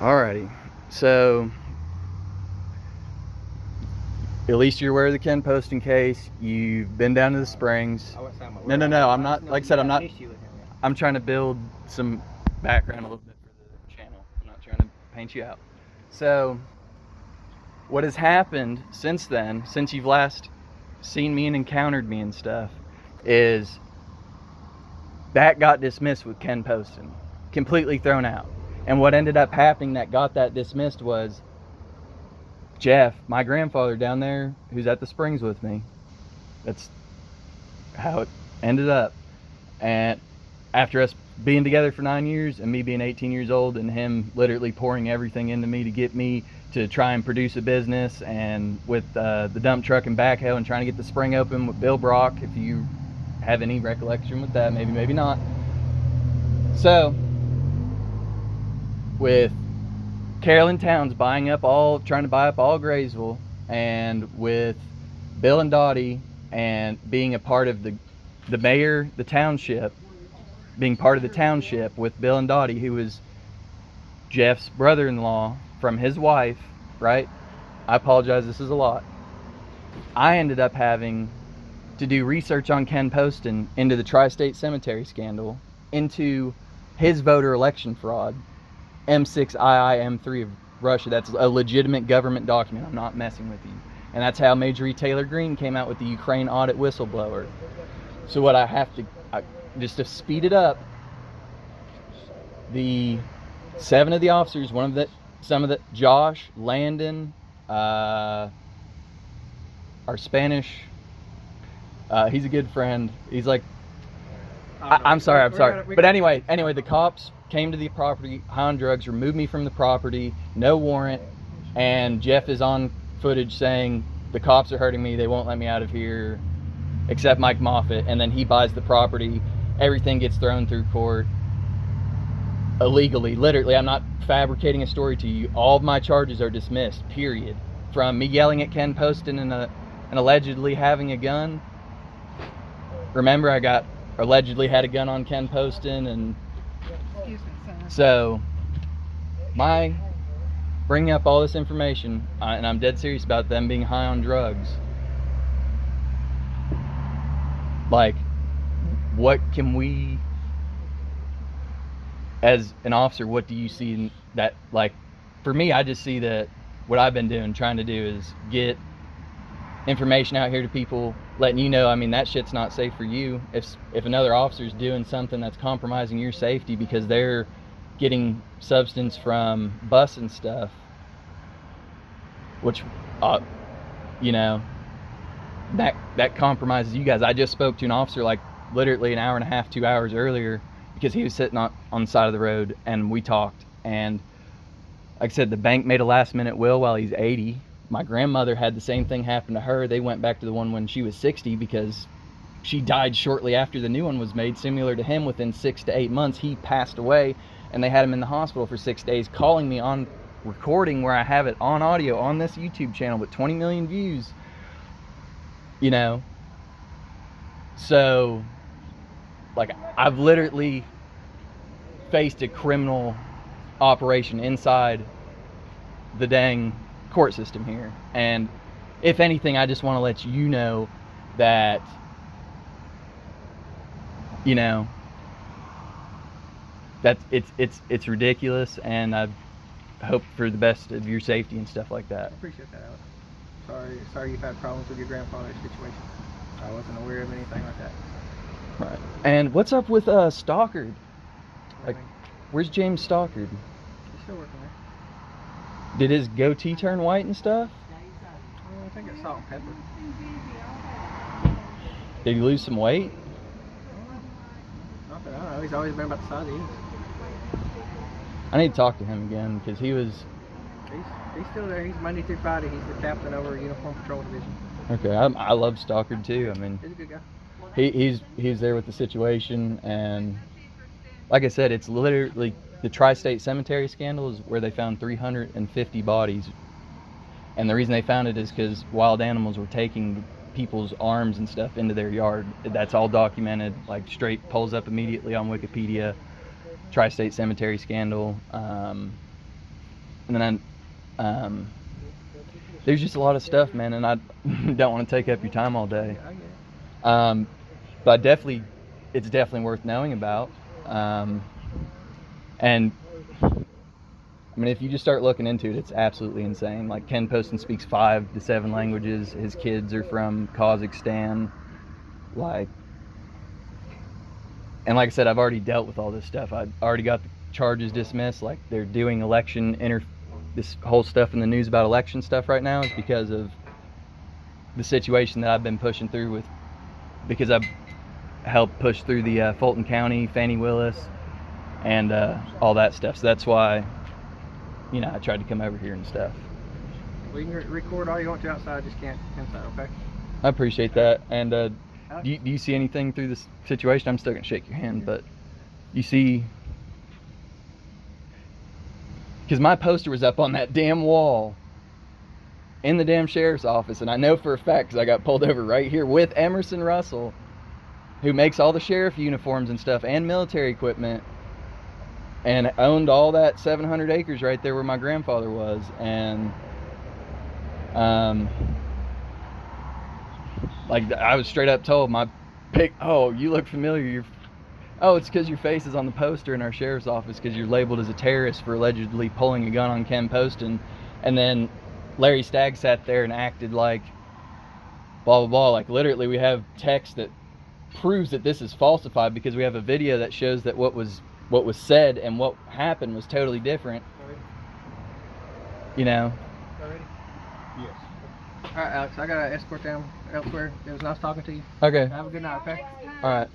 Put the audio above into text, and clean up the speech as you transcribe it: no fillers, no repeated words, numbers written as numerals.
Alrighty, so at least you're aware of the Ken Poston case. You've been down to the Springs. I wouldn't say I'm aware. No. I I'm just not. know Like I you said, got I'm an not. issue with him. I'm trying to build some background a little bit for the channel. I'm not trying to paint you out. So, what has happened since then, since you've last seen me and encountered me and stuff, is that got dismissed with Ken Poston, completely thrown out. And what ended up happening that got that dismissed was Jeff, my grandfather down there, who's at the Springs with me. That's how it ended up. And after us being together for 9 years and me being 18 years old and him literally pouring everything into me to get me to try and produce a business, and with the dump truck and backhoe and trying to get the spring open with Bill Brock, if you have any recollection with that, maybe not. So with Carolyn Towns trying to buy up all Graysville, and with Bill and Dottie and being a part of the mayor, the township, being part of the township with Bill and Dottie, who was Jeff's brother-in-law from his wife, right? I apologize, this is a lot. I ended up having to do research on Ken Poston into the Tri-State Cemetery scandal, into his voter election fraud, M6II M3 of Russia. That's a legitimate government document. I'm not messing with you. And that's how Major E. Taylor Greene came out with the Ukraine audit whistleblower. So what I have to, just to speed it up, the 7 of the officers, Josh, Landon, our Spanish, he's a good friend. He's like, I'm sorry. But anyway, the cops came to the property high on drugs, removed me from the property, no warrant, and Jeff is on footage saying the cops are hurting me, they won't let me out of here, except Mike Moffitt, and then he buys the property, everything gets thrown through court illegally. Literally, I'm not fabricating a story to you. All of my charges are dismissed, period. From me yelling at Ken Poston and allegedly having a gun. Remember, I got allegedly had a gun on Ken Poston, and so my bringing up all this information, and I'm dead serious about them being high on drugs. Like, what can we, as an officer, what do you see in that? Like, for me, I just see that what I've been trying to do is get information out here to people, letting you know, I mean, that shit's not safe for you. If another officer's doing something that's compromising your safety because they're getting substance from bus and stuff, which, that compromises you guys. I just spoke to an officer like literally an hour and a half, 2 hours earlier, because he was sitting on the side of the road, and we talked. And like I said, the bank made a last minute will while he's 80. My grandmother had the same thing happen to her. They went back to the one when she was 60 because she died shortly after the new one was made, similar to him. Within 6 to 8 months, he passed away, and they had him in the hospital for 6 days, calling me on recording where I have it on audio on this YouTube channel with 20 million views. So, like, I've literally faced a criminal operation inside the dang court system here. And if anything, I just want to let you know that, that it's ridiculous, and I hope for the best of your safety and stuff like that. I appreciate that, Alex. Sorry you've had problems with your grandfather's situation. I wasn't aware of anything like that. Right. And what's up with Stockard? Like, where's James Stockard? He's still working there. Did his goatee turn white and stuff? I think it's salt and pepper. Did he lose some weight? Not that I don't know. He's always been about the size he is. I need to talk to him again, because he was... He's still there. He's Monday through Friday. He's the captain over Uniform Patrol Division. Okay, I love Stockard too. I mean, he's a good guy. He's there with the situation, and like I said, it's literally the Tri-State Cemetery scandal is where they found 350 bodies, and the reason they found it is because wild animals were taking people's arms and stuff into their yard. That's all documented, like straight pulls up immediately on Wikipedia. Tri-State Cemetery scandal. then there's just a lot of stuff, man, and I don't want to take up your time all day. Yeah, I get it. But it's definitely worth knowing about. And I mean, if you just start looking into it, it's absolutely insane. Like, Ken Poston speaks 5 to 7 languages. His kids are from Kazakhstan. And like I said, I've already dealt with all this stuff. I already got the charges dismissed. Like, they're doing this whole stuff in the news about election stuff right now is because of the situation that I've been pushing through because I've helped push through the Fulton County, Fannie Willis, and all that stuff. So that's why, I tried to come over here and stuff. Well, you can record all you want to outside, just can't inside, okay? I appreciate that. And do you see anything through this situation? I'm still going to shake your hand, but you see... Because my poster was up on that damn wall in the damn sheriff's office, and I know for a fact because I got pulled over right here with Emerson Russell, who makes all the sheriff uniforms and stuff and military equipment, and owned all that 700 acres right there where my grandfather was. And I was straight up told, oh, you look familiar. It's because your face is on the poster in our sheriff's office because you're labeled as a terrorist for allegedly pulling a gun on Ken Poston. And then Larry Stagg sat there and acted like blah, blah, blah. Like, literally, we have text that proves that this is falsified because we have a video that shows that what was said and what happened was totally different. Already? Yes. All right, Alex, I got to escort them elsewhere. It was nice talking to you. Okay. Have a good night, okay? All right.